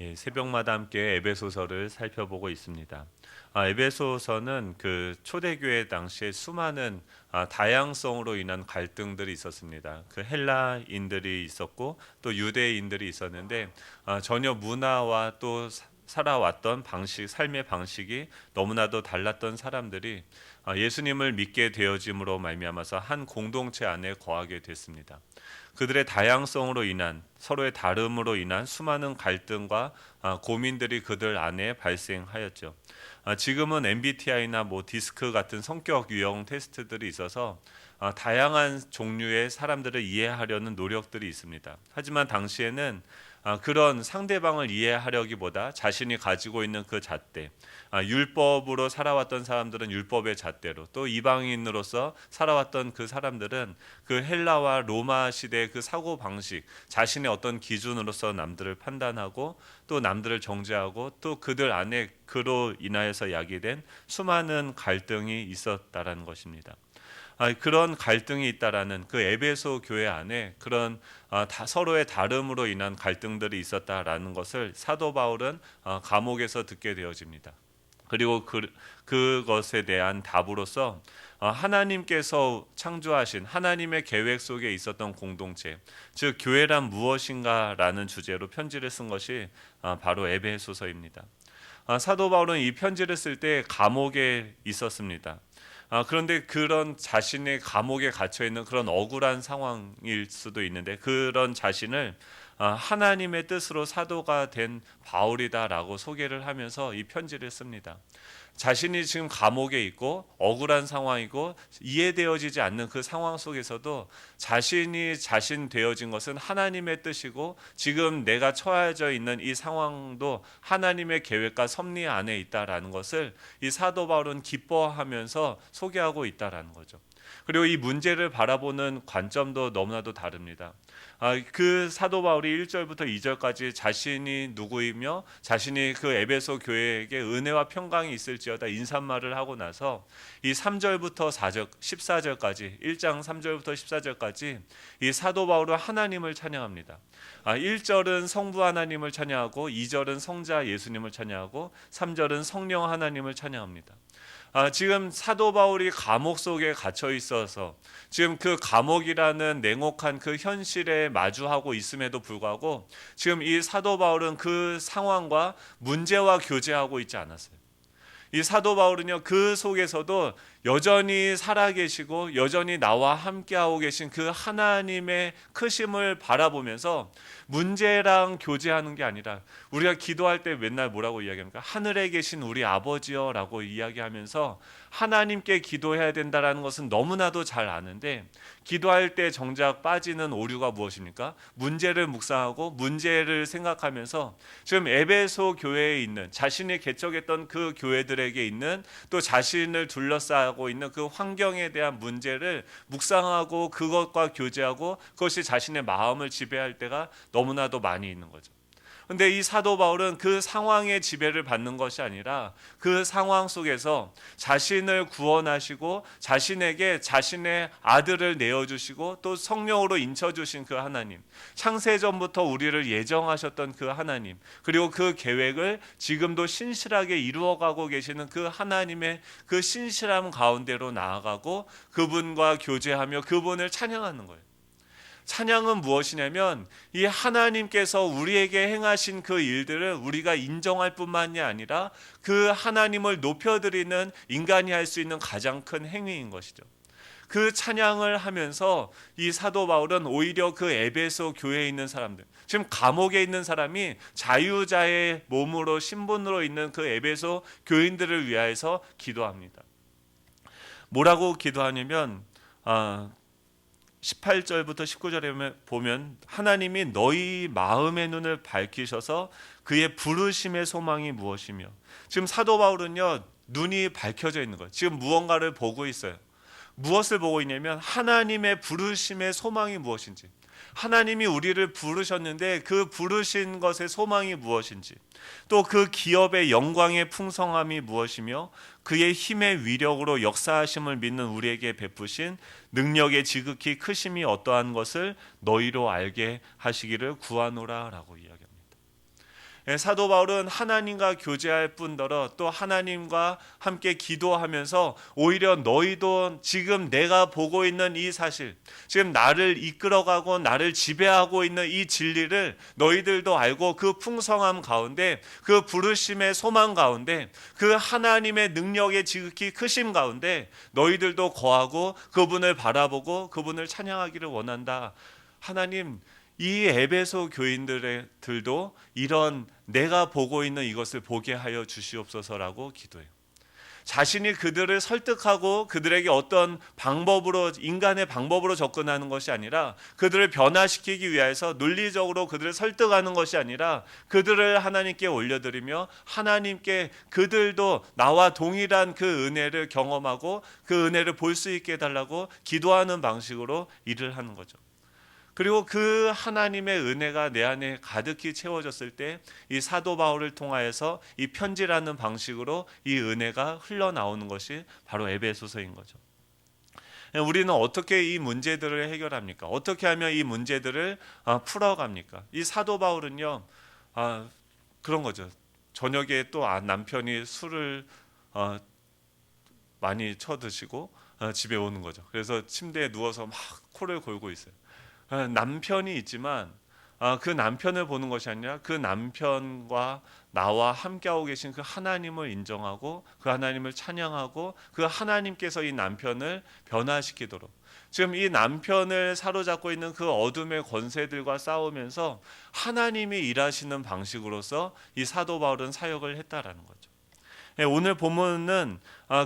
예, 새벽마다 함께 에베소서를 살펴보고 있습니다. 에베소서는 그 초대교회 당시에 수많은 다양성으로 인한 갈등들이 있었습니다. 그 헬라인들이 있었고 또 유대인들이 있었는데 전혀 문화와 또 살아왔던 방식, 삶의 방식이 너무나도 달랐던 사람들이 예수님을 믿게 되어짐으로 말미암아서 한 공동체 안에 거하게 됐습니다. 그들의 다양성으로 인한 서로의 다름으로 인한 수많은 갈등과 고민들이 그들 안에 발생하였죠. 지금은 MBTI나 뭐 디스크 같은 성격 유형 테스트들이 있어서 다양한 종류의 사람들을 이해하려는 노력들이 있습니다. 하지만 당시에는 그런 상대방을 이해하려기보다 자신이 가지고 있는 그 잣대, 율법으로 살아왔던 사람들은 율법의 잣대로, 또 이방인으로서 살아왔던 그 사람들은 그 헬라와 로마 시대의 그 사고 방식, 자신의 어떤 기준으로서 남들을 판단하고 또 남들을 정죄하고 또 그들 안에 그로 인하여서 야기된 수많은 갈등이 있었다라는 것입니다. 그런 갈등이 있다라는 그 에베소 교회 안에 그런 서로의 다름으로 인한 갈등들이 있었다라는 것을 사도 바울은 감옥에서 듣게 되어집니다. 그리고 그것에 대한 답으로서 하나님께서 창조하신 하나님의 계획 속에 있었던 공동체, 즉 교회란 무엇인가라는 주제로 편지를 쓴 것이 바로 에베소서입니다. 사도 바울은 이 편지를 쓸 때 감옥에 있었습니다. 그런데 그런 자신의 감옥에 갇혀 있는 그런 억울한 상황일 수도 있는데 그런 자신을 하나님의 뜻으로 사도가 된 바울이다라고 소개를 하면서 이 편지를 씁니다. 자신이 지금 감옥에 있고 억울한 상황이고 이해되어지지 않는 그 상황 속에서도 자신이 자신 되어진 것은 하나님의 뜻이고 지금 내가 처해져 있는 이 상황도 하나님의 계획과 섭리 안에 있다라는 것을 이 사도 바울은 기뻐하면서 소개하고 있다라는 거죠. 그리고 이 문제를 바라보는 관점도 너무나도 다릅니다. 그 사도 바울이 1절부터 2절까지 자신이 누구이며 자신이 그 에베소 교회에게 은혜와 평강이 있을지어다 인사말을 하고 나서 이 3절부터 4절, 14절까지 1장 3절부터 14절까지 이 사도 바울은 하나님을 찬양합니다. 1절은 성부 하나님을 찬양하고 2절은 성자 예수님을 찬양하고 3절은 성령 하나님을 찬양합니다. 지금 사도 바울이 감옥 속에 갇혀 있어서 지금 그 감옥이라는 냉혹한 그 현실에 마주하고 있음에도 불구하고 지금 이 사도 바울은 그 상황과 문제와 교제하고 있지 않았어요. 이 사도 바울은요, 그 속에서도 여전히 살아계시고 여전히 나와 함께하고 계신 그 하나님의 크심을 바라보면서 문제랑 교제하는 게 아니라 우리가 기도할 때 맨날 뭐라고 이야기합니까? 하늘에 계신 우리 아버지여 라고 이야기하면서 하나님께 기도해야 된다는 것은 너무나도 잘 아는데 기도할 때 정작 빠지는 오류가 무엇입니까? 문제를 묵상하고 문제를 생각하면서 지금 에베소 교회에 있는 자신이 개척했던 그 교회들에게 있는 또 자신을 둘러싸고 있는 그 환경에 대한 문제를 묵상하고 그것과 교제하고 그것이 자신의 마음을 지배할 때가 너무나도 많이 있는 거죠. 근데 이 사도 바울은 그 상황의 지배를 받는 것이 아니라 그 상황 속에서 자신을 구원하시고 자신에게 자신의 아들을 내어주시고 또 성령으로 인쳐주신 그 하나님, 창세전부터 우리를 예정하셨던 그 하나님, 그리고 그 계획을 지금도 신실하게 이루어가고 계시는 그 하나님의 그 신실함 가운데로 나아가고 그분과 교제하며 그분을 찬양하는 거예요. 찬양은 무엇이냐면 이 하나님께서 우리에게 행하신 그 일들을 우리가 인정할 뿐만이 아니라 그 하나님을 높여드리는 인간이 할 수 있는 가장 큰 행위인 것이죠. 그 찬양을 하면서 이 사도 바울은 오히려 그 에베소 교회에 있는 사람들, 지금 감옥에 있는 사람이 자유자의 몸으로 신분으로 있는 그 에베소 교인들을 위하여서 기도합니다. 뭐라고 기도하냐면 18절부터 19절에 보면 하나님이 너희 마음의 눈을 밝히셔서 그의 부르심의 소망이 무엇이며, 지금 사도 바울은요 눈이 밝혀져 있는 거예요. 지금 무언가를 보고 있어요. 무엇을 보고 있냐면 하나님의 부르심의 소망이 무엇인지, 하나님이 우리를 부르셨는데 그 부르신 것의 소망이 무엇인지, 또 그 기업의 영광의 풍성함이 무엇이며 그의 힘의 위력으로 역사하심을 믿는 우리에게 베푸신 능력의 지극히 크심이 어떠한 것을 너희로 알게 하시기를 구하노라 라고 이야기합니다. 사도 바울은 하나님과 교제할 뿐더러 또 하나님과 함께 기도하면서 오히려 너희도 지금 내가 보고 있는 이 사실, 지금 나를 이끌어가고 나를 지배하고 있는 이 진리를 너희들도 알고 그 풍성함 가운데, 그 부르심의 소망 가운데, 그 하나님의 능력의 지극히 크심 가운데 너희들도 거하고 그분을 바라보고 그분을 찬양하기를 원한다. 하나님, 이 에베소 교인들도 이런 내가 보고 있는 이것을 보게 하여 주시옵소서라고 기도해요. 자신이 그들을 설득하고 그들에게 어떤 방법으로, 인간의 방법으로 접근하는 것이 아니라, 그들을 변화시키기 위해서 논리적으로 그들을 설득하는 것이 아니라 그들을 하나님께 올려드리며 하나님께 그들도 나와 동일한 그 은혜를 경험하고 그 은혜를 볼 수 있게 해달라고 기도하는 방식으로 일을 하는 거죠. 그리고 그 하나님의 은혜가 내 안에 가득히 채워졌을 때 이 사도 바울을 통하여서 이 편지라는 방식으로 이 은혜가 흘러나오는 것이 바로 에베소서인 거죠. 우리는 어떻게 이 문제들을 해결합니까? 어떻게 하면 이 문제들을 풀어갑니까? 이 사도 바울은요, 그런 거죠. 저녁에 또 남편이 술을 많이 쳐드시고 집에 오는 거죠. 그래서 침대에 누워서 막 코를 골고 있어요. 남편이 있지만 그 남편을 보는 것이 아니라 그 남편과 나와 함께하고 계신 그 하나님을 인정하고 그 하나님을 찬양하고 그 하나님께서 이 남편을 변화시키도록, 지금 이 남편을 사로잡고 있는 그 어둠의 권세들과 싸우면서 하나님이 일하시는 방식으로서 이 사도 바울은 사역을 했다라는 거죠. 오늘 본문은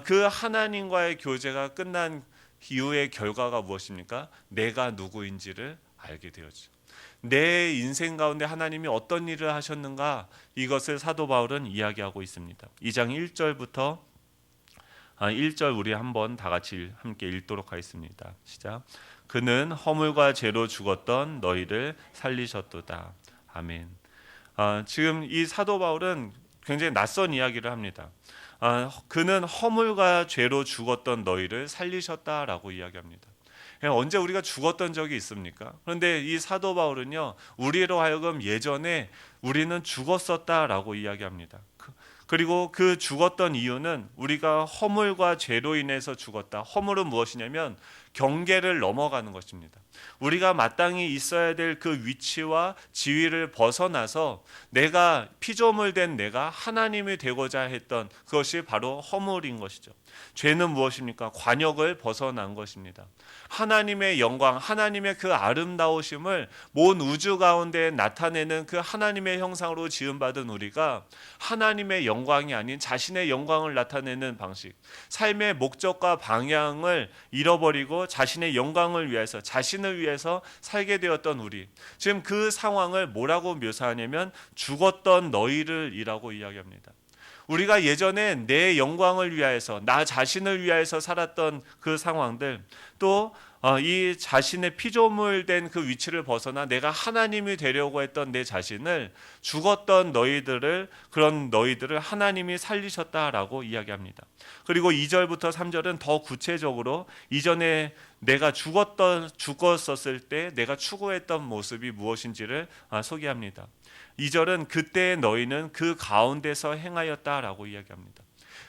그 하나님과의 교제가 끝난 이후의 결과가 무엇입니까? 내가 누구인지를 알게 되었죠. 내 인생 가운데 하나님이 어떤 일을 하셨는가, 이것을 사도 바울은 이야기하고 있습니다. 2장 1절부터 1절 우리 한번 다 같이 함께 읽도록 하겠습니다. 시작. 그는 허물과 죄로 죽었던 너희를 살리셨도다. 아멘. 지금 이 사도 바울은 굉장히 낯선 이야기를 합니다. 그는 허물과 죄로 죽었던 너희를 살리셨다라고 이야기합니다. 언제 우리가 죽었던 적이 있습니까? 그런데 이 사도 바울은요, 우리로 하여금 예전에 우리는 죽었었다라고 이야기합니다. 그리고 그 죽었던 이유는 우리가 허물과 죄로 인해서 죽었다. 허물은 무엇이냐면 경계를 넘어가는 것입니다. 우리가 마땅히 있어야 될 그 위치와 지위를 벗어나서 내가 피조물된 내가 하나님이 되고자 했던 그것이 바로 허물인 것이죠. 죄는 무엇입니까? 관역을 벗어난 것입니다. 하나님의 영광, 하나님의 그 아름다우심을 온 우주 가운데 나타내는 그 하나님의 형상으로 지음받은 우리가 하나님의 영광이 아닌 자신의 영광을 나타내는 방식, 삶의 목적과 방향을 잃어버리고 자신의 영광을 위해서, 자신을 위해서 살게 되었던 우리, 지금 그 상황을 뭐라고 묘사하냐면 죽었던 너희를 이라고 이야기합니다. 우리가 예전에 내 영광을 위하여서, 나 자신을 위하여서 살았던 그 상황들, 또 이 자신의 피조물된 그 위치를 벗어나 내가 하나님이 되려고 했던 내 자신을, 죽었던 그런 너희들을 하나님이 살리셨다라고 이야기합니다. 그리고 2절부터 3절은 더 구체적으로 이전에 내가 죽었었을 때 내가 추구했던 모습이 무엇인지를 소개합니다. 2절은 그때 너희는 그 가운데서 행하였다라고 이야기합니다.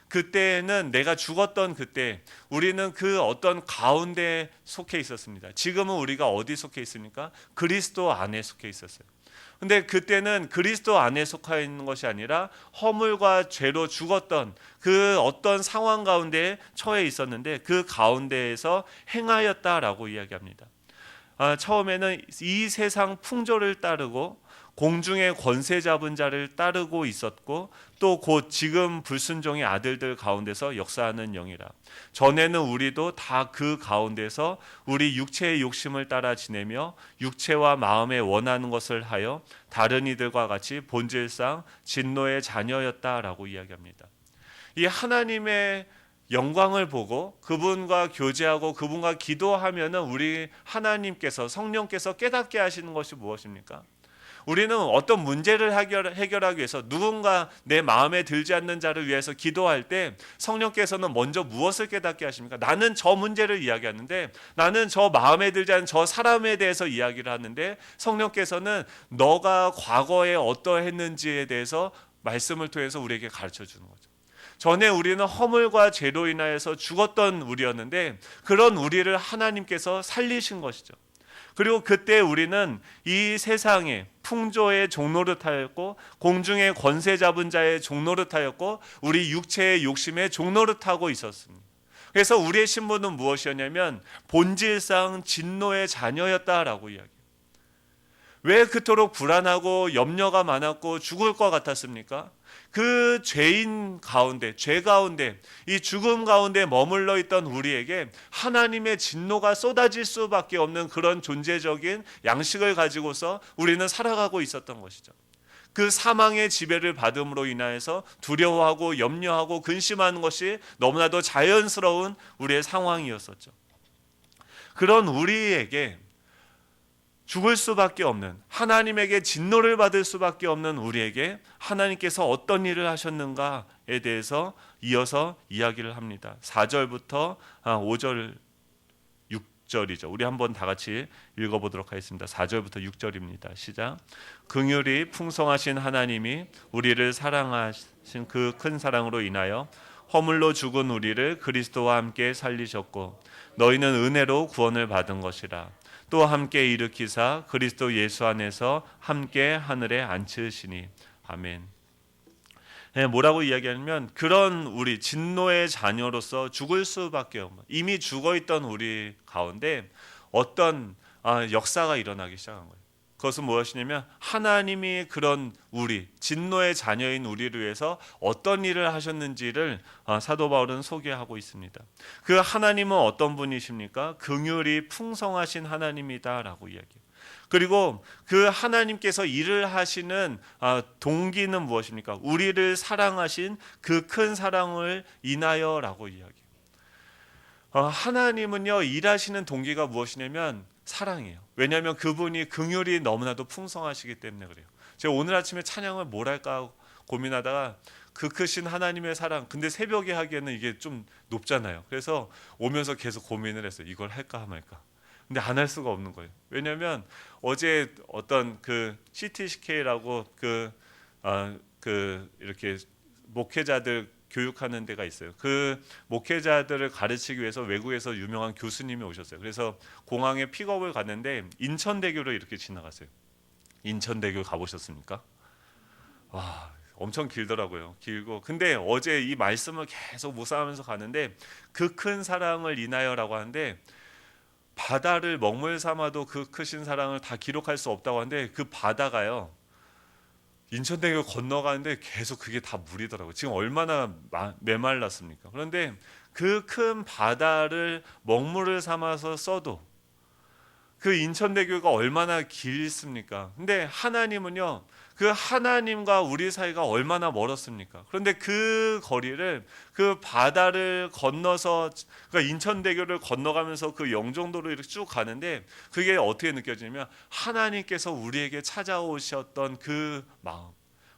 그때는 내가 죽었던 그때 우리는 그 어떤 가운데 속해 있었습니다. 지금은 우리가 어디 속해 있습니까? 그리스도 안에 속해 있었어요. 근데 그때는 그리스도 안에 속해 있는 것이 아니라 허물과 죄로 죽었던 그 어떤 상황 가운데 처해 있었는데 그 가운데에서 행하였다라고 이야기합니다. 처음에는 이 세상 풍조를 따르고 공중의 권세 잡은 자를 따르고 있었고, 또 곧 지금 불순종의 아들들 가운데서 역사하는 영이라. 전에는 우리도 다 그 가운데서 우리 육체의 욕심을 따라 지내며 육체와 마음에 원하는 것을 하여 다른 이들과 같이 본질상 진노의 자녀였다라고 이야기합니다. 이 하나님의 영광을 보고 그분과 교제하고 그분과 기도하면은 우리 하나님께서, 성령께서 깨닫게 하시는 것이 무엇입니까? 우리는 어떤 문제를 해결하기 위해서 누군가 내 마음에 들지 않는 자를 위해서 기도할 때 성령께서는 먼저 무엇을 깨닫게 하십니까? 나는 저 문제를 이야기하는데, 나는 저 마음에 들지 않는 저 사람에 대해서 이야기를 하는데, 성령께서는 너가 과거에 어떠했는지에 대해서 말씀을 통해서 우리에게 가르쳐 주는 거죠. 전에 우리는 허물과 죄로 인하여서 죽었던 우리였는데, 그런 우리를 하나님께서 살리신 것이죠. 그리고 그때 우리는 이 세상의 풍조의 종노릇하였고, 공중의 권세 잡은 자의 종노릇하였고, 우리 육체의 욕심의 종노릇하고 있었습니다. 그래서 우리의 신분은 무엇이었냐면 본질상 진노의 자녀였다라고 이야기해요. 왜 그토록 불안하고 염려가 많았고 죽을 것 같았습니까? 그 죄인 가운데, 죄 가운데, 이 죽음 가운데 머물러 있던 우리에게 하나님의 진노가 쏟아질 수밖에 없는 그런 존재적인 양식을 가지고서 우리는 살아가고 있었던 것이죠. 그 사망의 지배를 받음으로 인하여서 두려워하고 염려하고 근심하는 것이 너무나도 자연스러운 우리의 상황이었었죠. 그런 우리에게 죽을 수밖에 없는, 하나님에게 진노를 받을 수밖에 없는 우리에게 하나님께서 어떤 일을 하셨는가에 대해서 이어서 이야기를 합니다. 4절부터 5절 6절이죠. 우리 한번 다 같이 읽어보도록 하겠습니다. 4절부터 6절입니다. 시작. 긍휼이 풍성하신 하나님이 우리를 사랑하신 그 큰 사랑으로 인하여 허물로 죽은 우리를 그리스도와 함께 살리셨고, 너희는 은혜로 구원을 받은 것이라. 또 함께 일으키사 그리스도 예수 안에서 함께 하늘에 앉히시니. 아멘. 네, 뭐라고 이야기하냐면, 그런 우리 진노의 자녀로서 죽을 수밖에 없는, 이미 죽어있던 우리 가운데 어떤 역사가 일어나기 시작한 거예요. 그것은 무엇이냐면 하나님이 그런 우리, 진노의 자녀인 우리를 위해서 어떤 일을 하셨는지를 사도 바울은 소개하고 있습니다. 그 하나님은 어떤 분이십니까? 긍휼이 풍성하신 하나님이다라고 이야기해요. 그리고 그 하나님께서 일을 하시는 동기는 무엇입니까? 우리를 사랑하신 그 큰 사랑을 인하여라고 이야기해요. 하나님은요, 일하시는 동기가 무엇이냐면 사랑이에요. 왜냐하면 그분이 긍휼이 너무나도 풍성하시기 때문에 그래요. 제가 오늘 아침에 찬양을 뭘 할까 고민하다가 그 크신 하나님의 사랑, 근데 새벽에 하기에는 이게 좀 높잖아요. 그래서 오면서 계속 고민을 했어요. 이걸 할까 말까. 근데 안 할 수가 없는 거예요. 왜냐하면 어제 어떤 그 CTCK라고 이렇게 목회자들 교육하는 데가 있어요. 그 목회자들을 가르치기 위해서 외국에서 유명한 교수님이 오셨어요. 그래서 공항에 픽업을 갔는데 인천대교로 이렇게 지나갔어요. 인천대교 가보셨습니까? 와, 엄청 길더라고요. 길고. 근데 어제 이 말씀을 계속 묵상하면서 가는데, 그 큰 사랑을 인하여라고 하는데, 바다를 먹물 삼아도 그 크신 사랑을 다 기록할 수 없다고 하는데, 그 바다가요, 인천대교 건너가는데 계속 그게 다 물이더라고요. 지금 얼마나 메말랐습니까? 그런데 그 큰 바다를 먹물을 삼아서 써도 그 인천대교가 얼마나 길습니까? 근데 하나님은요, 그 하나님과 우리 사이가 얼마나 멀었습니까? 그런데 그 거리를, 그 바다를 건너서, 그러니까 인천대교를 건너가면서 그 영종도로 이렇게 쭉 가는데, 그게 어떻게 느껴지냐면 하나님께서 우리에게 찾아오셨던 그 마음.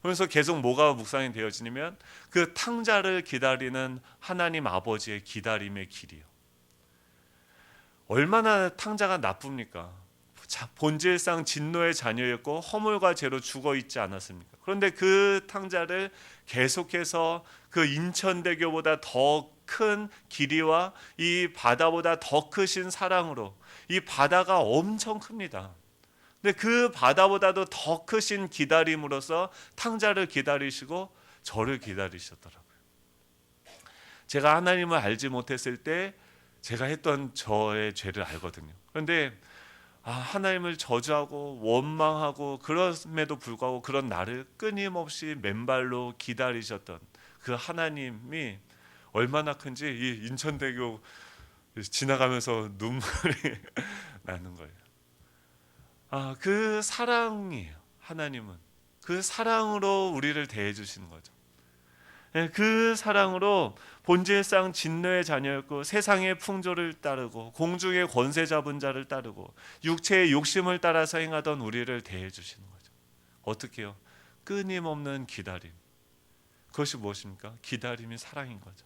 그래서 계속 뭐가 묵상이 되어지냐면 그 탕자를 기다리는 하나님 아버지의 기다림의 길이요. 얼마나 탕자가 나쁩니까? 본질상 진노의 자녀였고 허물과 죄로 죽어 있지 않았습니까? 그런데 그 탕자를 계속해서 그 인천대교보다 더 큰 길이와 이 바다보다 더 크신 사랑으로, 이 바다가 엄청 큽니다. 근데 그 바다보다도 더 크신 기다림으로써 탕자를 기다리시고 저를 기다리셨더라고요. 제가 하나님을 알지 못했을 때 제가 했던 저의 죄를 알거든요. 그런데 하나님을 저주하고 원망하고, 그럼에도 불구하고 그런 나를 끊임없이 맨발로 기다리셨던 그 하나님이 얼마나 큰지 이 인천대교 지나가면서 눈물이 나는 거예요. 그 사랑이에요. 하나님은 그 사랑으로 우리를 대해 주시는 거죠. 그 사랑으로 본질상 진노의 자녀였고, 세상의 풍조를 따르고 공중의 권세 잡은 자를 따르고 육체의 욕심을 따라서 행하던 우리를 대해 주시는 거죠. 어떻게 해요? 끊임없는 기다림. 그것이 무엇입니까? 기다림이 사랑인 거죠.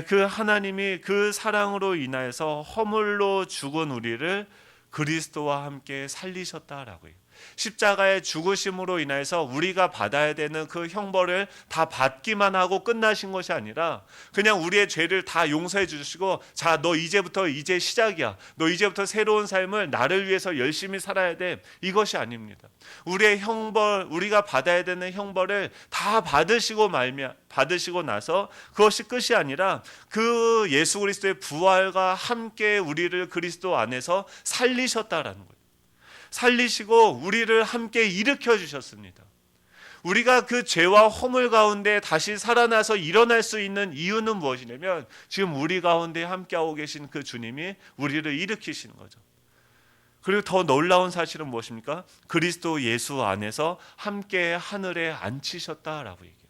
그 하나님이 그 사랑으로 인하여서 허물로 죽은 우리를 그리스도와 함께 살리셨다라고 해요. 십자가의 죽으심으로 인해서 우리가 받아야 되는 그 형벌을 다 받기만 하고 끝나신 것이 아니라 그냥 우리의 죄를 다 용서해 주시고, 자, 너 이제부터 이제 시작이야. 너 이제부터 새로운 삶을 나를 위해서 열심히 살아야 돼. 이것이 아닙니다. 우리의 형벌, 우리가 받아야 되는 형벌을 다 받으시고 나서 그것이 끝이 아니라 그 예수 그리스도의 부활과 함께 우리를 그리스도 안에서 살리셨다라는 거예요. 살리시고 우리를 함께 일으켜 주셨습니다. 우리가 그 죄와 허물 가운데 다시 살아나서 일어날 수 있는 이유는 무엇이냐면 지금 우리 가운데 함께하고 계신 그 주님이 우리를 일으키시는 거죠. 그리고 더 놀라운 사실은 무엇입니까? 그리스도 예수 안에서 함께 하늘에 앉히셨다라고 얘기해요.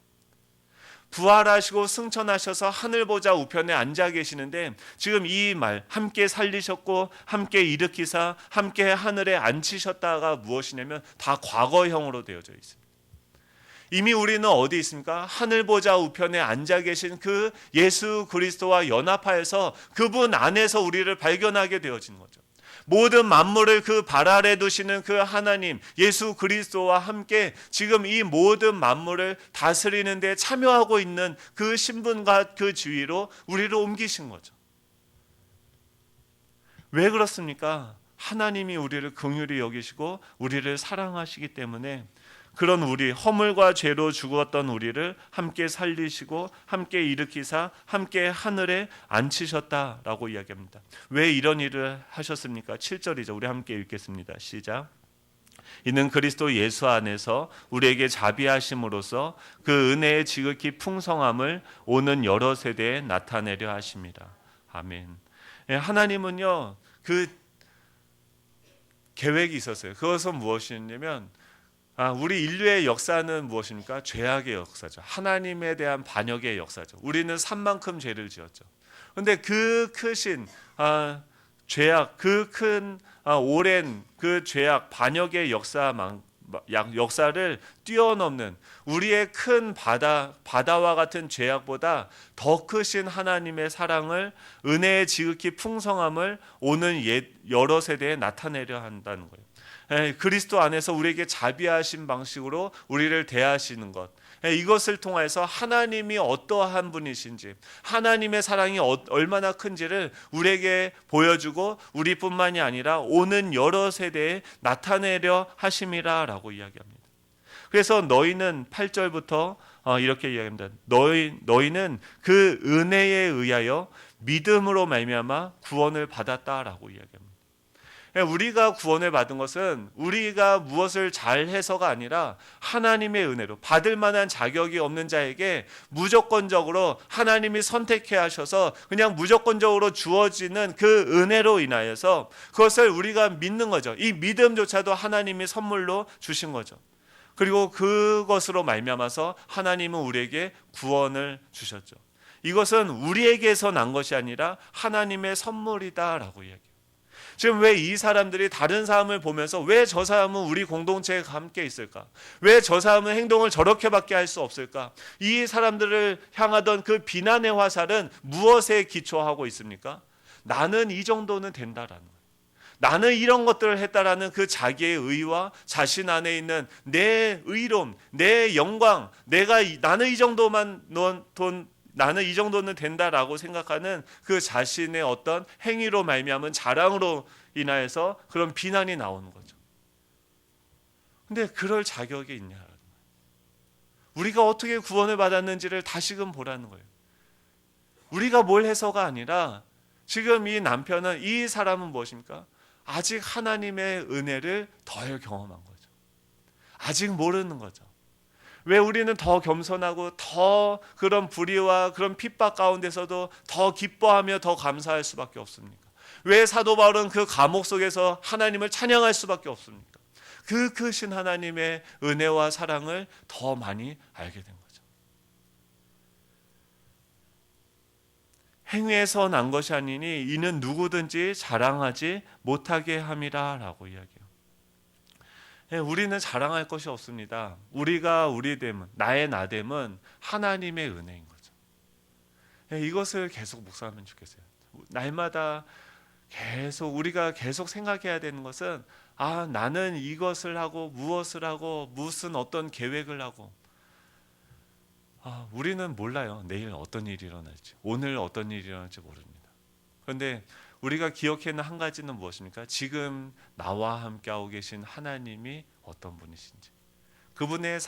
부활하시고 승천하셔서 하늘 보좌 우편에 앉아 계시는데 지금 이 말 함께 살리셨고 함께 일으키사 함께 하늘에 앉히셨다가 무엇이냐면 다 과거형으로 되어져 있습니다. 이미 우리는 어디 있습니까? 하늘 보좌 우편에 앉아 계신 그 예수 그리스도와 연합하여서 그분 안에서 우리를 발견하게 되어진 거죠. 모든 만물을 그 발 아래 두시는 그 하나님 예수 그리스도와 함께 지금 이 모든 만물을 다스리는 데 참여하고 있는 그 신분과 그 지위로 우리를 옮기신 거죠. 왜 그렇습니까? 하나님이 우리를 긍휼히 여기시고 우리를 사랑하시기 때문에 그런 우리 허물과 죄로 죽었던 우리를 함께 살리시고 함께 일으키사 함께 하늘에 앉히셨다라고 이야기합니다. 왜 이런 일을 하셨습니까? 7절이죠. 우리 함께 읽겠습니다. 시작. 이는 그리스도 예수 안에서 우리에게 자비하심으로써 그 은혜의 지극히 풍성함을 오는 여러 세대에 나타내려 하십니다. 아멘. 하나님은요 그 계획이 있었어요. 그것은 무엇이냐면 우리 인류의 역사는 무엇입니까? 죄악의 역사죠. 하나님에 대한 반역의 역사죠. 우리는 산만큼 죄를 지었죠. 그런데 그 크신 죄악, 그 큰 오랜 그 죄악 반역의 역사를 뛰어넘는 우리의 큰 바다와 같은 죄악보다 더 크신 하나님의 사랑을, 은혜의 지극히 풍성함을 오는 여러 세대에 나타내려 한다는 거예요. 그리스도 안에서 우리에게 자비하신 방식으로 우리를 대하시는 것, 이것을 통해서 하나님이 어떠한 분이신지, 하나님의 사랑이 얼마나 큰지를 우리에게 보여주고 우리뿐만이 아니라 오는 여러 세대에 나타내려 하심이라 라고 이야기합니다. 그래서 너희는 8절부터 이렇게 이야기합니다. 너희는 그 은혜에 의하여 믿음으로 말미암아 구원을 받았다라고 이야기합니다. 우리가 구원을 받은 것은 우리가 무엇을 잘해서가 아니라 하나님의 은혜로, 받을 만한 자격이 없는 자에게 무조건적으로 하나님이 선택해 하셔서 그냥 무조건적으로 주어지는 그 은혜로 인하여서 그것을 우리가 믿는 거죠. 이 믿음조차도 하나님이 선물로 주신 거죠. 그리고 그것으로 말미암아서 하나님은 우리에게 구원을 주셨죠. 이것은 우리에게서 난 것이 아니라 하나님의 선물이다라고 이야기해요. 지금 왜 이 사람들이 다른 사람을 보면서 왜 저 사람은 우리 공동체에 함께 있을까? 왜 저 사람은 행동을 저렇게밖에 할 수 없을까? 이 사람들을 향하던 그 비난의 화살은 무엇에 기초하고 있습니까? 나는 이 정도는 된다라는 거예요. 나는 이런 것들을 했다라는 그 자기의 의와 자신 안에 있는 내 의로움, 내 영광, 나는 이 정도만 나는 이 정도는 된다라고 생각하는 그 자신의 어떤 행위로 말미암은 자랑으로 인하여서 그런 비난이 나오는 거죠. 근데 그럴 자격이 있냐? 우리가 어떻게 구원을 받았는지를 다시금 보라는 거예요. 우리가 뭘 해서가 아니라 지금 이 남편은, 이 사람은 무엇입니까? 아직 하나님의 은혜를 덜 경험한 거죠. 아직 모르는 거죠. 왜 우리는 더 겸손하고 더 그런 불의와 그런 핍박 가운데서도 더 기뻐하며 더 감사할 수밖에 없습니까? 왜 사도 바울은 그 감옥 속에서 하나님을 찬양할 수밖에 없습니까? 그 크신 하나님의 은혜와 사랑을 더 많이 알게 된 거죠. 행위에서 난 것이 아니니 이는 누구든지 자랑하지 못하게 함이라 라고 이야기해요. 예, 우리는 자랑할 것이 없습니다. 우리가 우리됨은, 나의 나됨은 하나님의 은혜인 거죠. 예, 이것을 계속 묵상하면 좋겠어요. 날마다 계속 우리가 계속 생각해야 되는 것은, 나는 이것을 하고 무엇을 하고 무슨 어떤 계획을 하고, 우리는 몰라요. 내일 어떤 일이 일어날지, 오늘 어떤 일이 일어날지 모릅니다. 그런데 우리가 기억해야 하는 한 가지는 무엇입니까? 지금 나와 함께하고 계신 하나님이 어떤 분이신지, 그분의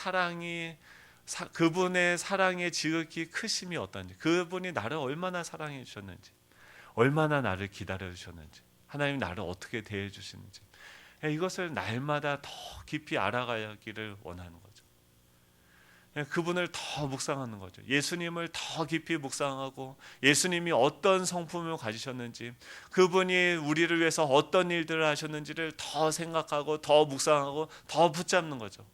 사랑의 지극히 크심이 어떤지, 그분이 나를 얼마나 사랑해 주셨는지, 얼마나 나를 기다려 주셨는지, 하나님이 나를 어떻게 대해 주시는지, 이것을 날마다 더 깊이 알아가기를 원하는 거죠. 그분을 더 묵상하는 거죠. 예수님을 더 깊이 묵상하고, 예수님이 어떤 성품을 가지셨는지, 그분이 우리를 위해서 어떤 일들을 하셨는지를 더 생각하고 더 묵상하고 더 붙잡는 거죠.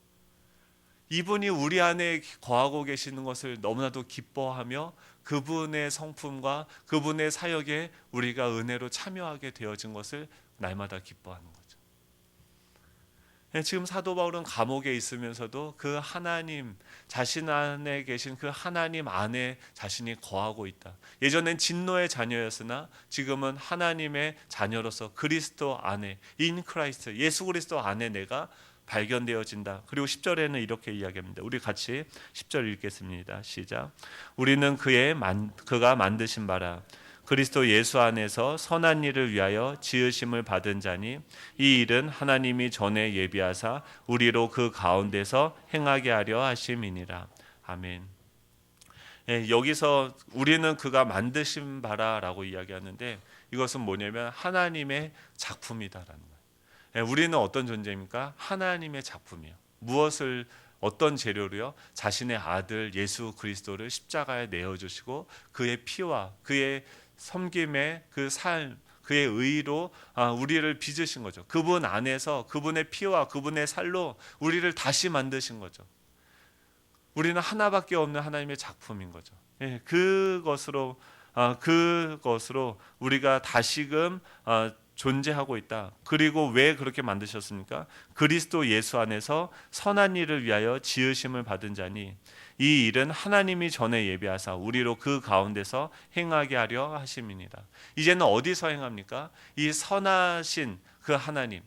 이분이 우리 안에 거하고 계시는 것을 너무나도 기뻐하며, 그분의 성품과 그분의 사역에 우리가 은혜로 참여하게 되어진 것을 날마다 기뻐하는 거죠. 지금 사도 바울은 감옥에 있으면서도 그 하나님, 자신 안에 계신 그 하나님 안에 자신이 거하고 있다. 예전엔 진노의 자녀였으나 지금은 하나님의 자녀로서 그리스도 안에, 인 크라이스트, 예수 그리스도 안에 내가 발견되어진다. 그리고 10절에는 이렇게 이야기합니다. 우리 같이 10절 읽겠습니다. 시작. 우리는 그가 만드신 바라 그리스도 예수 안에서 선한 일을 위하여 지으심을 받은 자니, 이 일은 하나님이 전에 예비하사 우리로 그 가운데서 행하게 하려 하심이니라. 아멘. 여기서 우리는 그가 만드신 바라라고 이야기하는데, 이것은 뭐냐면 하나님의 작품이다라는 거예요. 우리는 어떤 존재입니까? 하나님의 작품이에요. 어떤 재료로요? 자신의 아들 예수 그리스도를 십자가에 내어주시고, 그의 피와 그의 섬김의 그 삶, 그의 의로 우리를 빚으신 거죠. 그분 안에서 그분의 피와 그분의 살로 우리를 다시 만드신 거죠. 우리는 하나밖에 없는 하나님의 작품인 거죠. 그것으로 우리가 다시금 존재하고 있다. 그리고 왜 그렇게 만드셨습니까? 그리스도 예수 안에서 선한 일을 위하여 지으심을 받은 자니, 이 일은 하나님이 전에 예비하사 우리로 그 가운데서 행하게 하려 하심이니라. 이제는 어디서 행합니까? 이 선하신 그 하나님,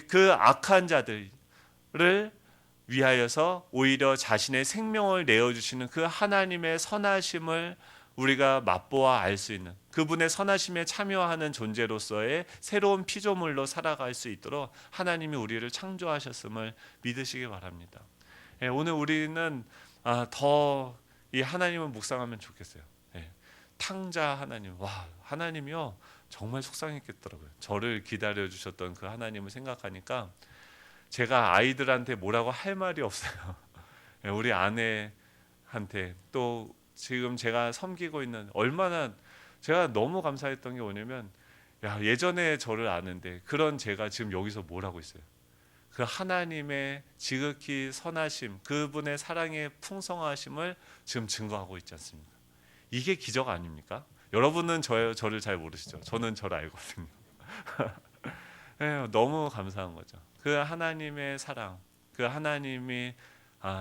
그 악한 자들을 위하여서 오히려 자신의 생명을 내어주시는 그 하나님의 선하심을 우리가 맛보아 알 수 있는, 그분의 선하심에 참여하는 존재로서의 새로운 피조물로 살아갈 수 있도록 하나님이 우리를 창조하셨음을 믿으시기 바랍니다. 오늘 우리는 더 이 하나님을 묵상하면 좋겠어요. 탕자 하나님, 하나님이요 정말 속상했겠더라고요. 저를 기다려 주셨던 그 하나님을 생각하니까 제가 아이들한테 뭐라고 할 말이 없어요. 우리 아내한테, 또 지금 제가 섬기고 있는, 얼마나 제가 너무 감사했던 게 뭐냐면, 예전에 저를 아는데 그런 제가 지금 여기서 뭘 하고 있어요? 그 하나님의 지극히 선하심, 그분의 사랑의 풍성하심을 지금 증거하고 있지 않습니까? 이게 기적 아닙니까? 여러분은 저를 잘 모르시죠? 저는 저를 알거든요. 너무 감사한 거죠. 그 하나님의 사랑, 그 하나님이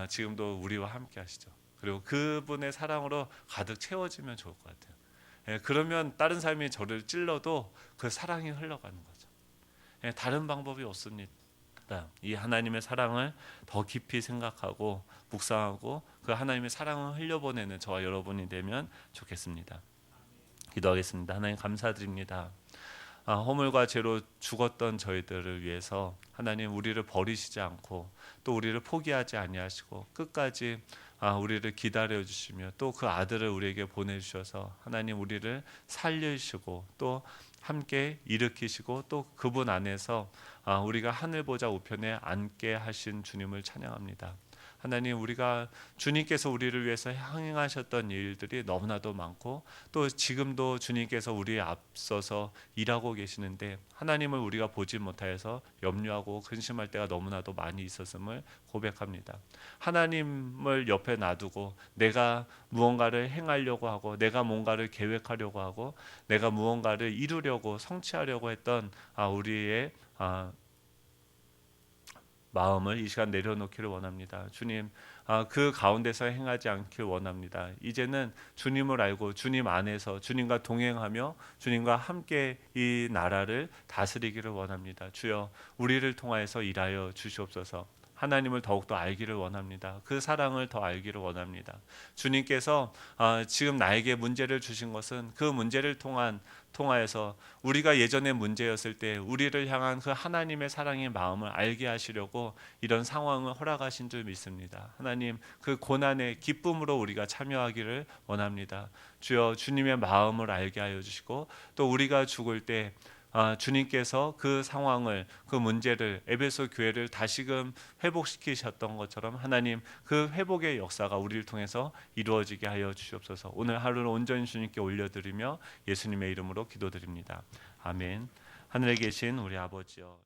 지금도 우리와 함께 하시죠. 그리고 그분의 사랑으로 가득 채워지면 좋을 것 같아요. 그러면 다른 사람이 저를 찔러도 그 사랑이 흘러가는 거죠. 다른 방법이 없습니다. 이 하나님의 사랑을 더 깊이 생각하고 묵상하고 그 하나님의 사랑을 흘려보내는 저와 여러분이 되면 좋겠습니다. 기도하겠습니다. 하나님 감사드립니다. 허물과 죄로 죽었던 저희들을 위해서 하나님 우리를 버리시지 않고, 또 우리를 포기하지 아니하시고 끝까지 우리를 기다려 주시며, 또 그 아들을 우리에게 보내주셔서 하나님 우리를 살려주시고 또 함께 일으키시고, 또 그분 안에서 우리가 하늘 보좌 우편에 앉게 하신 주님을 찬양합니다. 하나님, 우리가 주님께서 우리를 위해서 행하셨던 일들이 너무나도 많고, 또 지금도 주님께서 우리에 앞서서 일하고 계시는데 하나님을 우리가 보지 못하여서 염려하고 근심할 때가 너무나도 많이 있었음을 고백합니다. 하나님을 옆에 놔두고 내가 무언가를 행하려고 하고, 내가 뭔가를 계획하려고 하고, 내가 무언가를 이루려고 성취하려고 했던 우리의 마음을 이 시간 내려놓기를 원합니다. 주님, 그 가운데서 행하지 않길 원합니다. 이제는 주님을 알고 주님 안에서 주님과 동행하며 주님과 함께 이 나라를 다스리기를 원합니다. 주여, 우리를 통하여서 일하여 주시옵소서. 하나님을 더욱더 알기를 원합니다. 그 사랑을 더 알기를 원합니다. 주님께서 지금 나에게 문제를 주신 것은 그 문제를 통하여서 우리가 예전에 문제였을 때 우리를 향한 그 하나님의 사랑의 마음을 알게 하시려고 이런 상황을 허락하신 줄 믿습니다. 하나님, 그 고난의 기쁨으로 우리가 참여하기를 원합니다. 주여, 주님의 마음을 알게 하여 주시고 또 우리가 죽을 때 주님께서 그 상황을, 그 문제를, 에베소 교회를 다시금 회복시키셨던 것처럼 하나님, 그 회복의 역사가 우리를 통해서 이루어지게 하여 주시옵소서. 오늘 하루를 온전히 주님께 올려드리며 예수님의 이름으로 기도드립니다. 아멘. 하늘에 계신 우리 아버지여,